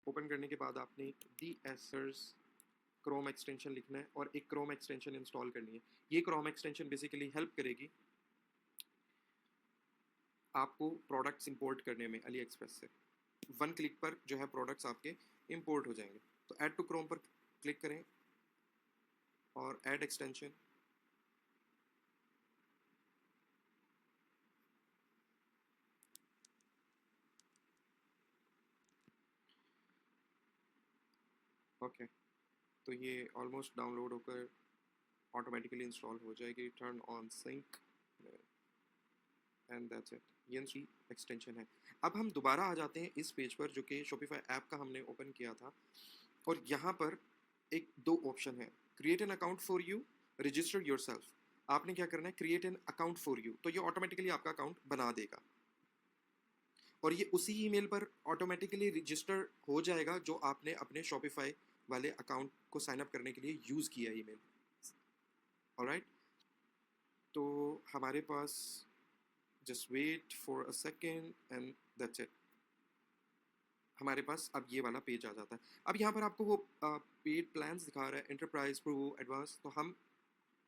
Open करने के बाद आपने DSers क्रोम एक्सटेंशन लिखना है और एक क्रोम एक्सटेंशन इंस्टॉल करनी है। ये क्रोम एक्सटेंशन बेसिकली हेल्प करेगी आपको प्रोडक्ट्स इंपोर्ट करने में अली एक्सप्रेस से। वन क्लिक पर जो है प्रोडक्ट्स आपके इंपोर्ट हो जाएंगे। तो ऐड टू क्रोम पर क्लिक करें और ऐड एक्सटेंशन। ओके, तो ये ऑलमोस्ट डाउनलोड होकर ऑटोमेटिकली इंस्टॉल हो जाएगी। Turn on sync and that's it. ये एक्सटेंशन है। अब हम दोबारा आ जाते हैं इस पेज पर जो कि शॉपिफाई ऐप का हमने ओपन किया था, और यहाँ पर एक दो ऑप्शन है, create an account for you, register yourself. आपने क्या करना है, create an account for you, तो ये ऑटोमेटिकली आपका अकाउंट बना देगा और ये उसी ईमेल पर ऑटोमेटिकली रजिस्टर हो जाएगा जो आपने अपने शॉपिफाई वाले अकाउंट को साइन अप करने के लिए यूज़ किया ईमेल। ऑलराइट, तो हमारे पास just wait for a second and that's it. हमारे पास अब ये वाला पेज आ जाता है। अब यहाँ पर आपको वो पेड प्लान्स दिखा रहा है, एंटरप्राइज, प्रो, एडवांस। तो हम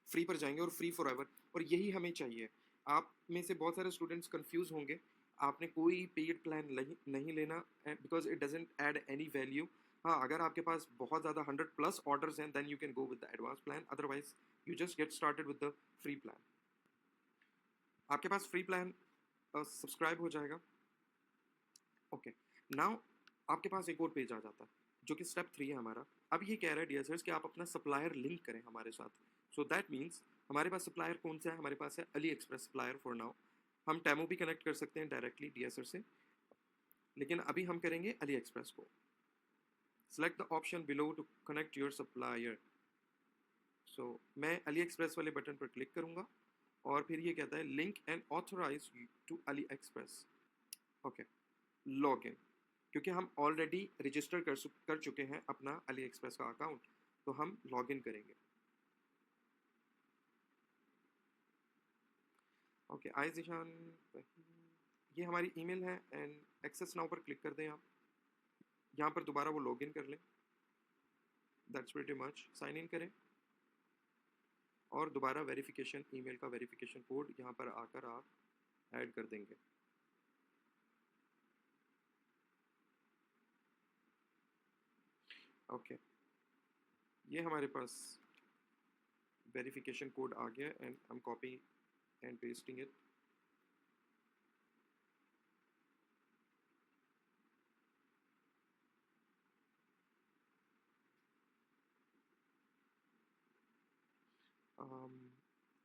फ्री पर जाएंगे और फ्री फॉर एवर, और यही हमें चाहिए। आप में से बहुत सारे स्टूडेंट्स कंफ्यूज होंगे, आपने कोई पेड प्लान नहीं लेना, because it doesn't add any value. हाँ, अगर आपके पास बहुत ज़्यादा 100+ ऑर्डर्स हैं, then you can go with the advance plan, otherwise you just get started with the free plan. आपके पास फ्री प्लान सब्सक्राइब हो जाएगा। ओके, नाउ आपके पास एक और पेज आ जाता है जो कि स्टेप 3 है हमारा। अब ये कह रहा है डियर सर कि आप अपना सप्लायर लिंक करें हमारे साथ। सो दैट मीन्स हमारे पास सप्लायर कौन सा है, हमारे पास है Ali express supplier for now. हम टेमो भी कनेक्ट कर सकते हैं डायरेक्टली डीएसर से, लेकिन अभी हम करेंगे अली एक्सप्रेस को। Select the option below to connect your supplier. So मैं अली एक्सप्रेस वाले बटन पर क्लिक करूंगा और फिर ये कहता है link and authorize to AliExpress. Okay, log in. क्योंकि हम ऑलरेडी रजिस्टर कर चुके हैं अपना अली एक्सप्रेस का अकाउंट, तो हम लॉग इन करेंगे। ओके, आई जिशान, ये हमारी ईमेल है एंड एक्सेस नाउ पर क्लिक कर दें आप। यहाँ पर दोबारा वो लॉग इन कर लें। That's pretty much. Sign in करें और दोबारा वेरिफिकेशन, ईमेल का वेरिफिकेशन कोड यहाँ पर आकर आप ऐड कर देंगे। ओके, ये हमारे पास वेरिफिकेशन कोड आ गया and I am copy and pasting it.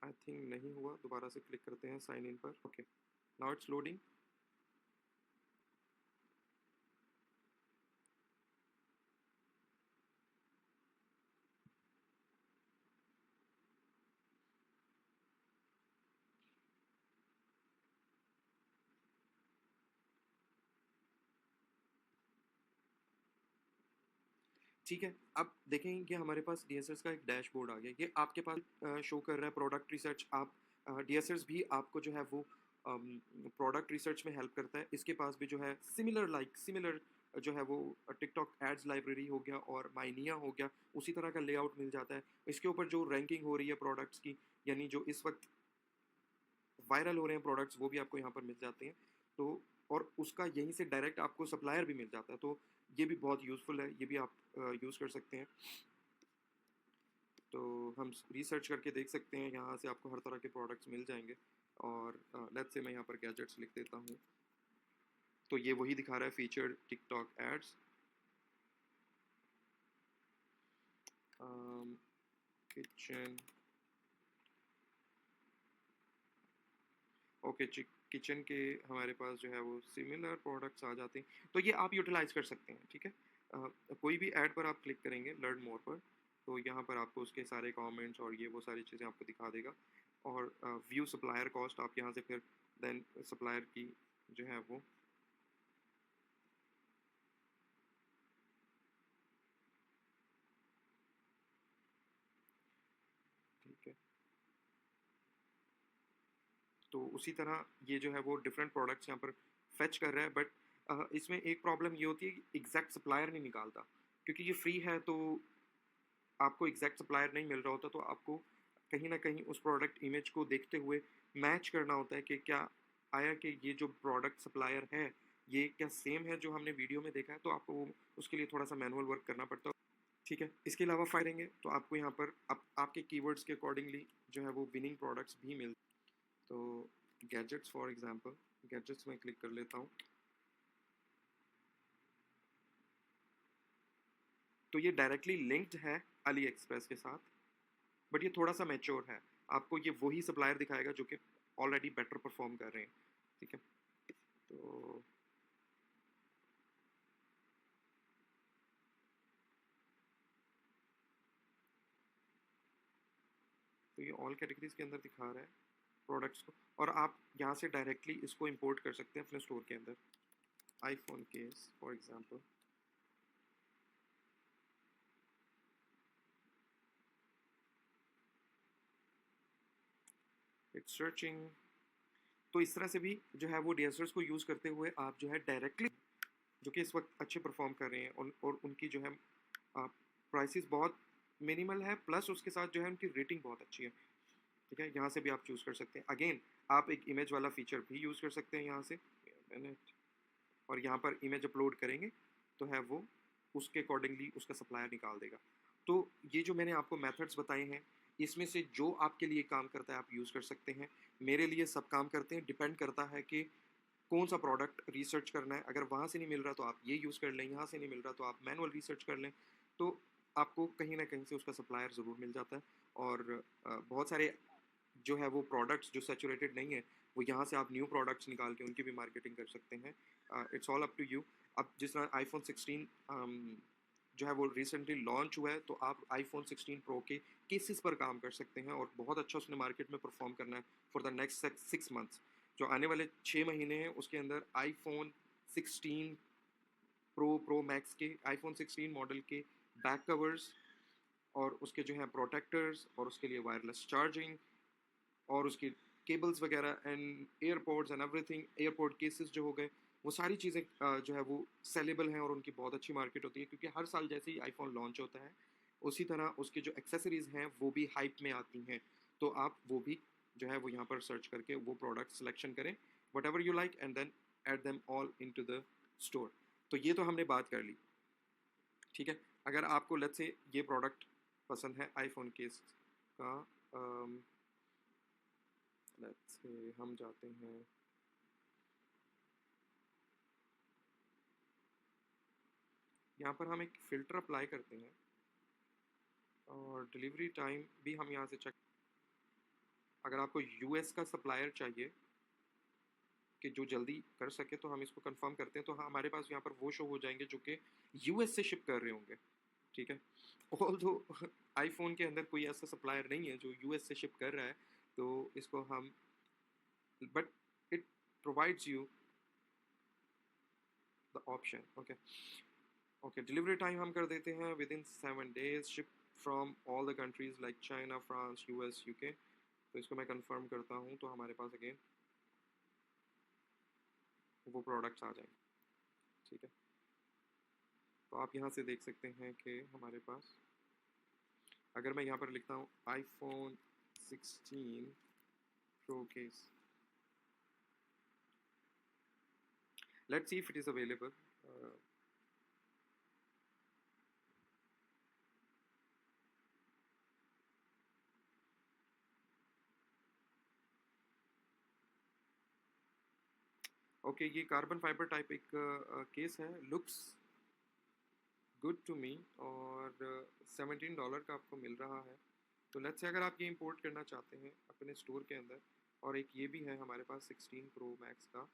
I think नहीं हुआ, दोबारा से क्लिक करते हैं साइन इन पर। Okay, now it's loading. ठीक है, अब देखें कि हमारे पास डीएसएस का एक डैशबोर्ड आ गया। ये आपके पास शो कर रहा है प्रोडक्ट रिसर्च। आप डीएसएस भी आपको जो है वो प्रोडक्ट रिसर्च में हेल्प करता है। इसके पास भी जो है सिमिलर जो है वो टिकटॉक एड्स लाइब्रेरी हो गया और माइनिया हो गया, उसी तरह का लेआउट मिल जाता है। इसके ऊपर जो रैंकिंग हो रही है प्रोडक्ट्स की, यानी जो इस वक्त वायरल हो रहे हैं प्रोडक्ट्स, वो भी आपको यहाँ पर मिल जाते हैं। तो और उसका यहीं से डायरेक्ट आपको सप्लायर भी मिल जाता है, तो ये भी बहुत यूज़फुल है, ये भी आप यूज़ कर सकते हैं। तो हम रिसर्च करके देख सकते हैं, यहाँ से आपको हर तरह के प्रोडक्ट्स मिल जाएंगे। और लेट्स से मैं यहाँ पर गैजेट्स लिख देता हूँ, तो ये वही दिखा रहा है, featured TikTok ads, kitchen. Okay, kitchen के हमारे पास जो है वो सिमिलर प्रोडक्ट्स आ जाते हैं, तो ये आप यूटिलाइज कर सकते हैं। ठीक है, कोई भी ऐड पर आप क्लिक करेंगे लर्न मोर पर, तो यहाँ पर आपको उसके सारे कमेंट्स और ये वो सारी चीज़ें आपको दिखा देगा। और व्यू सप्लायर कॉस्ट, आप यहाँ से फिर देन सप्लायर की जो है वो ठीक है, तो उसी तरह ये जो है वो डिफरेंट प्रोडक्ट्स यहाँ पर फेच कर रहा है। बट इसमें एक प्रॉब्लम ये होती है कि एग्जैक्ट सप्लायर नहीं निकालता, क्योंकि ये फ्री है तो आपको एग्जैक्ट सप्लायर नहीं मिल रहा होता, तो आपको कहीं ना कहीं उस प्रोडक्ट इमेज को देखते हुए मैच करना होता है कि क्या आया कि ये जो प्रोडक्ट सप्लायर है ये क्या सेम है जो हमने वीडियो में देखा है, तो आपको उसके लिए थोड़ा सा मैनुअल वर्क करना पड़ता है। ठीक है, इसके अलावा फायरेंगे तो आपको यहाँ पर आपके कीवर्ड्स के अकॉर्डिंगली जो है वो विनिंग प्रोडक्ट्स भी मिल। तो गैजेट्स फॉर एग्जांपल, गैजेट्स में क्लिक कर लेता हूँ, तो ये डायरेक्टली लिंक्ड है अली एक्सप्रेस के साथ, बट ये थोड़ा सा मैच्योर है, आपको ये वही सप्लायर दिखाएगा जो कि ऑलरेडी बेटर परफॉर्म कर रहे हैं। ठीक है, तो ये ऑल कैटेगरीज के अंदर दिखा रहा है प्रोडक्ट्स को, और आप यहाँ से डायरेक्टली इसको इंपोर्ट कर सकते हैं अपने स्टोर के अंदर। IPhone case for example, it's searching. तो इस तरह से भी जो है वो डीएसएलआर्स को यूज़ करते हुए आप जो है डायरेक्टली जो कि इस वक्त अच्छे परफॉर्म कर रहे हैं और उनकी जो है प्राइसेस बहुत मिनिमल है, प्लस उसके साथ जो है उनकी रेटिंग बहुत अच्छी है। ठीक है, यहाँ से भी आप चूज़ कर सकते हैं। अगेन आप एक इमेज वाला फीचर भी यूज़ कर सकते हैं यहाँ से, और यहाँ पर इमेज अपलोड करेंगे तो है वो उसके अकॉर्डिंगली उसका सप्लायर निकाल देगा। तो ये जो मैंने आपको मेथड्स बताए हैं, इसमें से जो आपके लिए काम करता है आप यूज़ कर सकते हैं। मेरे लिए सब काम करते हैं, डिपेंड करता है कि कौन सा प्रोडक्ट रिसर्च करना है। अगर वहाँ से नहीं मिल रहा तो आप ये यूज़ कर लें, यहाँ से नहीं मिल रहा तो आप मैनुअल रिसर्च कर लें, तो आपको कहीं ना कहीं से उसका सप्लायर ज़रूर मिल जाता है। और बहुत सारे जो है वो प्रोडक्ट्स जो सैचुरेटेड नहीं है, वो यहाँ से आप न्यू प्रोडक्ट्स निकाल के उनकी भी मार्केटिंग कर सकते हैं। It's all up to you. अब जिस तरह आईफोन 16 जो है वो रिसेंटली लॉन्च हुआ है, तो आप आईफोन 16 प्रो के केसेस पर काम कर सकते हैं, और बहुत अच्छा उसने मार्केट में परफॉर्म करना है फॉर द नेक्स्ट 6 मंथ्स। जो आने वाले 6 महीने हैं उसके अंदर आईफोन 16 प्रो मैक्स के, आईफोन 16 मॉडल के बैक कवर्स और उसके जो है प्रोटेक्टर्स और उसके लिए वायरलेस चार्जिंग और उसकी केबल्स वगैरह and airports and everything, airport cases जो हो गए, वो सारी चीज़ें जो है वो सेलेबल हैं और उनकी बहुत अच्छी मार्केट होती है, क्योंकि हर साल जैसे ही आईफोन लॉन्च होता है उसी तरह उसके जो एक्सेसरीज़ हैं वो भी हाइप में आती हैं। तो आप वो भी जो है वो यहाँ पर सर्च करके वो प्रोडक्ट सिलेक्शन करें, whatever you like, and then add them all in to the store. तो ये तो हमने बात कर ली। ठीक है, अगर आपको लेट्स से ये प्रोडक्ट पसंद है आईफोन केस का, लेट्स से हम जाते हैं, यहाँ पर हम एक फ़िल्टर अप्लाई करते हैं और डिलीवरी टाइम भी हम यहाँ से चेक। अगर आपको यूएस का सप्लायर चाहिए कि जो जल्दी कर सके तो हम इसको कंफर्म करते हैं, तो हाँ हमारे पास यहाँ पर वो शो हो जाएंगे जो कि यूएस से शिप कर रहे होंगे। ठीक है, ऑल दो आईफोन के अंदर कोई ऐसा सप्लायर नहीं है जो यूएस से शिप कर रहा है, तो इसको हम, but it provides you the option. Okay, okay, delivery time हम कर देते हैं with in 7 days, ship from all the countries like China, France, US, UK. तो इसको मैं कंफर्म करता हूँ तो हमारे पास अगेन वो प्रोडक्ट्स आ जाएंगे। ठीक है, तो आप यहाँ से देख सकते हैं कि हमारे पास, अगर मैं यहाँ पर लिखता हूँ iPhone 16 pro case, let's see if it is available. Okay, ये कार्बन फाइबर टाइप एक केस है, लुक्स गुड टू मी, और $17 का आपको मिल रहा है। तो लेट्स से अगर आप ये इंपोर्ट करना चाहते हैं अपने स्टोर के अंदर, और एक ये भी है हमारे पास 16 प्रो मैक्स का,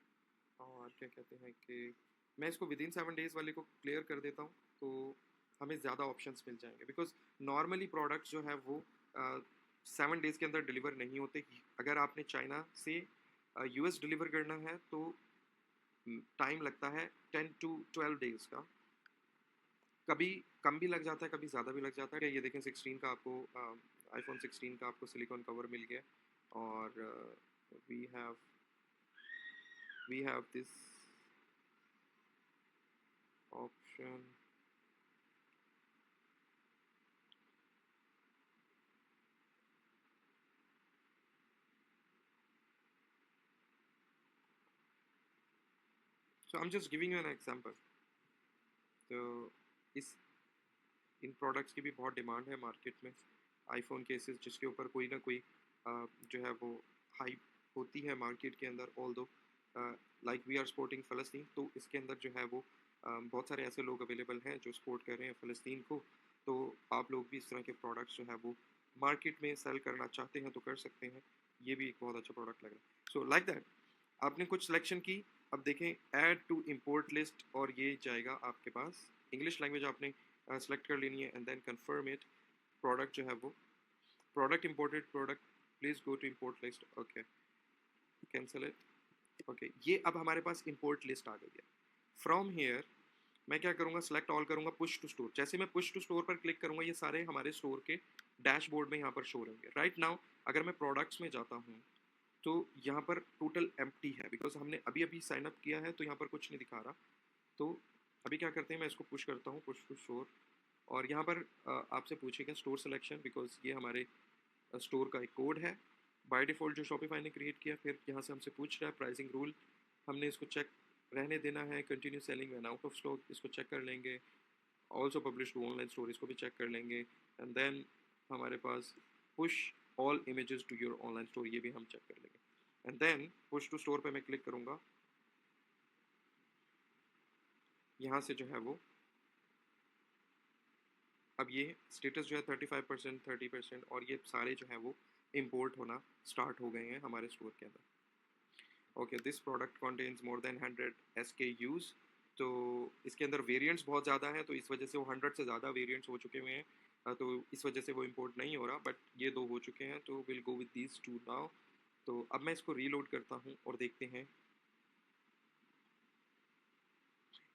और क्या कहते हैं कि मैं इसको विद इन 7 days वाले को क्लियर कर देता हूँ, तो हमें ज़्यादा ऑप्शंस मिल जाएंगे, बिकॉज नॉर्मली प्रोडक्ट्स जो है वो 7 days के अंदर डिलीवर नहीं होते। अगर आपने चाइना से यूएस डिलीवर करना है तो टाइम लगता है 10 to 12 days का, कभी कम भी लग जाता है, कभी ज़्यादा भी लग जाता है। ये देखें 16 का आपको, आईफोन 16 का आपको सिलिकॉन कवर मिल गया, और we have this description. So I'm just giving you an example. तो इस इन प्रोडक्ट्स की भी बहुत डिमांड है मार्केट में. आईफोन केसेस जिसके ऊपर कोई ना कोई जो है वो हाइप होती है मार्केट के अंदर. ऑल दो लाइक वी आर सपोर्टिंग फ़लस्तीन, तो इसके अंदर जो है वो बहुत सारे ऐसे लोग अवेलेबल हैं जो सपोर्ट कर रहे हैं फ़लस्तीन को. तो आप लोग भी इस तरह के प्रोडक्ट्स जो है वो मार्केट में सेल करना चाहते हैं तो कर सकते हैं. ये भी एक बहुत अच्छा प्रोडक्ट लग रहा है. सो लाइक दैट आपने कुछ सिलेक्शन की. अब देखें ऐड टू इम्पोर्ट लिस्ट, और ये जाएगा आपके पास. इंग्लिश लैंग्वेज आपने सेलेक्ट कर लेनी है and then confirm it. Product जो है वो product imported product, please go to import list. Okay, cancel it. Okay, ये अब हमारे पास इम्पोर्ट लिस्ट आ गई है. फ्रॉम हेयर मैं क्या करूँगा, सेलेक्ट ऑल करूँगा, पुश टू स्टोर. जैसे मैं पुश टू स्टोर पर क्लिक करूँगा ये सारे हमारे स्टोर के डैशबोर्ड में यहाँ पर शो होंगे. राइट नाउ अगर मैं प्रोडक्ट्स में जाता हूँ तो यहाँ पर टोटल एम्प्टी है बिकॉज हमने अभी अभी साइन अप किया है, तो यहाँ पर कुछ नहीं दिखा रहा. तो अभी क्या करते हैं, मैं इसको पुश करता हूँ, पुश टू स्टोर. और यहाँ पर आपसे पूछेगा स्टोर सिलेक्शन, बिकॉज ये हमारे स्टोर का एक कोड है बाय डिफ़ॉल्ट जो शॉपिफाई ने क्रिएट किया. फिर यहाँ से हमसे पूछ रहा है प्राइसिंग रूल, हमने इसको चेक रहने देना है. Continue selling and out of stock, इसको चेक कर लेंगे. Also publish to online store, इसको भी चेक कर लेंगे. एंड देन हमारे पास push all images to your online store, ये भी हम चेक कर लेंगे. And then push to store पे मैं क्लिक करूँगा. यहाँ से जो है वो अब ये स्टेटस जो है 35%, 30%, और ये सारे जो है वो इम्पोर्ट होना स्टार्ट हो गए हैं हमारे स्टोर के अंदर. Okay, this product contains more than 100 SKUs. तो इसके अंदर वेरिएंट्स बहुत ज़्यादा हैं, तो इस वजह से वो 100 से ज़्यादा वेरिएंट्स हो चुके हुए हैं. तो इस वजह से वो इम्पोर्ट नहीं हो रहा, बट ये दो हो चुके हैं, तो will go with these two now. तो अब मैं इसको रीलोड करता हूँ और देखते हैं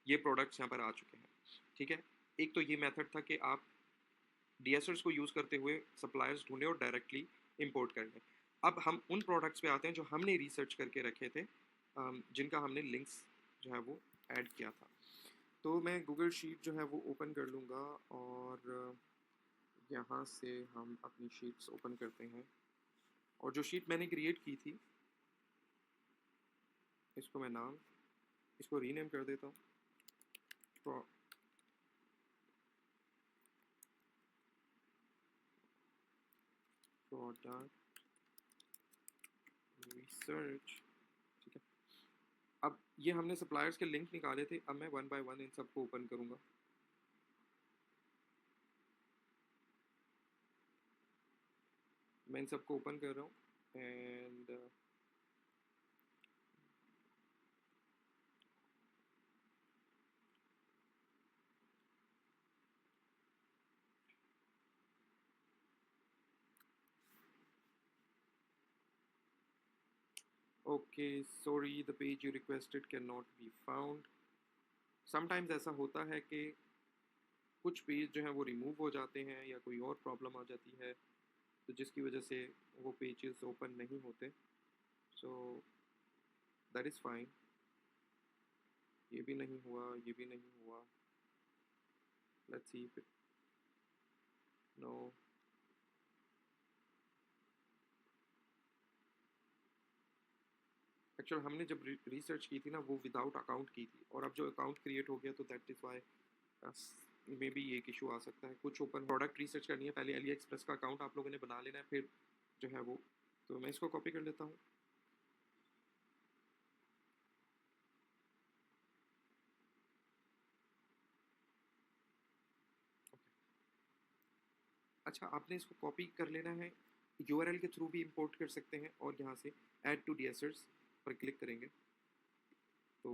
ये प्रोडक्ट्स यहाँ पर आ चुके हैं. ठीक है, एक तो ये मेथड था कि आप डीएसएल्स को यूज़ करते हुए सप्लायर्स ढूंढें और डायरेक्टली इंपोर्ट कर लें. अब हम उन प्रोडक्ट्स पे आते हैं जो हमने रिसर्च करके रखे थे, जिनका हमने लिंक्स जो है वो ऐड किया था. तो मैं गूगल शीट जो है वो ओपन कर लूँगा और यहाँ से हम अपनी शीट्स ओपन करते हैं. और जो शीट मैंने क्रिएट की थी इसको मैं इसको रीनेम कर देता हूँ. Product research. ठीक है, अब ये हमने सप्लायर्स के लिंक निकाले थे. अब मैं वन बाय वन इन सबको ओपन करूँगा. मैं इन सबको ओपन कर रहा हूँ and okay, sorry the page you requested can not be found. Sometimes ऐसा होता है कि कुछ पेज जो हैं वो रिमूव हो जाते हैं या कोई और प्रॉब्लम आ जाती है, तो जिसकी वजह से वो पेजेस ओपन नहीं होते. So that is fine. ये भी नहीं हुआ, ये भी नहीं हुआ. Let's see if it no. Actual हमने जब रिसर्च की थी ना वो विदाउट अकाउंट की थी, और अब जो अकाउंट क्रिएट हो गया तो that is why may be ये एक इशू आ सकता है. कुछ ओपन प्रोडक्ट रिसर्च करनी है, पहले अली एक्सप्रेस का अकाउंट आप लोगों ने बना लेना है, फिर जो है वो. तो मैं इसको कॉपी कर लेता हूँ. अच्छा, आपने इसको कॉपी कर लेना है. यूआरएल के थ्रू भी इंपोर्ट कर सकते हैं, और यहाँ से ऐड टू डीएसर्स पर क्लिक करेंगे तो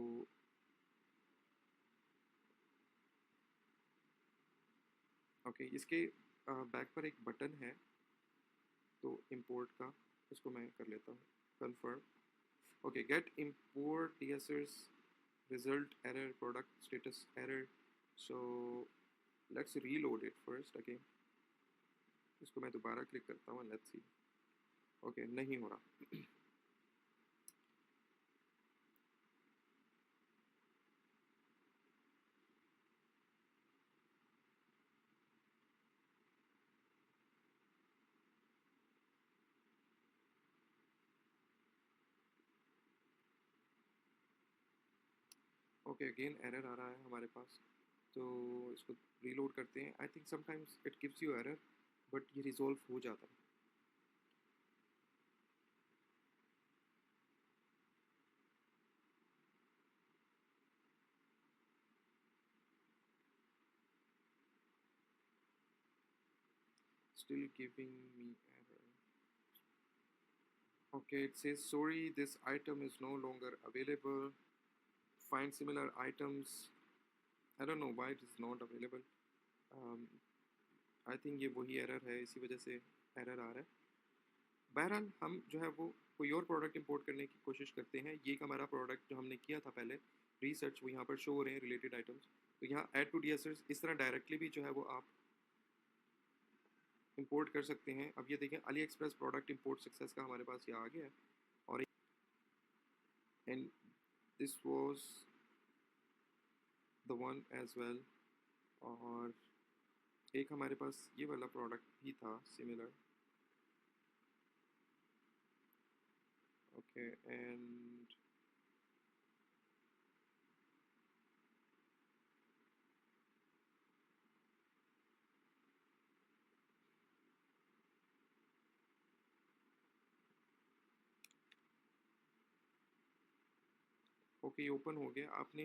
ओके, इसके बैक पर एक बटन है तो इंपोर्ट का, इसको मैं कर लेता हूँ confirm. Okay, get import DSers result error product status error. So let's reload it first again. इसको मैं दोबारा क्लिक करता हूँ. Let's see. ओके, नहीं हो रहा. ओके अगेन एरर आ रहा है हमारे पास, तो इसको रीलोड करते हैं। I think sometimes it gives you error but ये रिजॉल्व हो जाता है। Still giving me error. Okay, it says sorry, this item is no longer available. Find similar items. I don't know why it is not available. um, I think ये वही error है, इसी वजह से एरर आ रहा है। बहरहाल हम जो है वो कोई और प्रोडक्ट इंपोर्ट करने की कोशिश करते हैं। ये एक हमारा प्रोडक्ट जो हमने किया था पहले रिसर्च, वो यहाँ पर शो हो रहे हैं रिलेटेड आइटम्स। तो यहाँ ऐड टू डीएसएस इस तरह डायरेक्टली भी जो है वो आप इंपोर्ट कर सकते हैं। अब ये देखें AliExpress product import success का हमारे पास ये आ गया है। और and this was the one as well. और एक हमारे पास ये वाला प्रोडक्ट भी था सिमिलर। ओके एंड ओके ये ओपन हो गया। आपने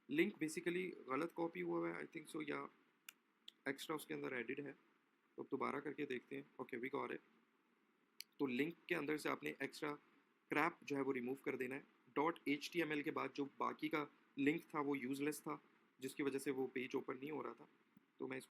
लिंक बेसिकली गलत कॉपी हुआ है आई थिंक सो, या एक्स्ट्रा उसके अंदर एडिड है। तो अब दोबारा करके देखते हैं। Okay we got it. तो लिंक के अंदर से आपने एक्स्ट्रा क्रैप जो है वो रिमूव कर देना है। .html के बाद जो बाकी का लिंक था वो यूजलेस था, जिसकी वजह से वो पेज ओपन नहीं हो रहा था। तो मैं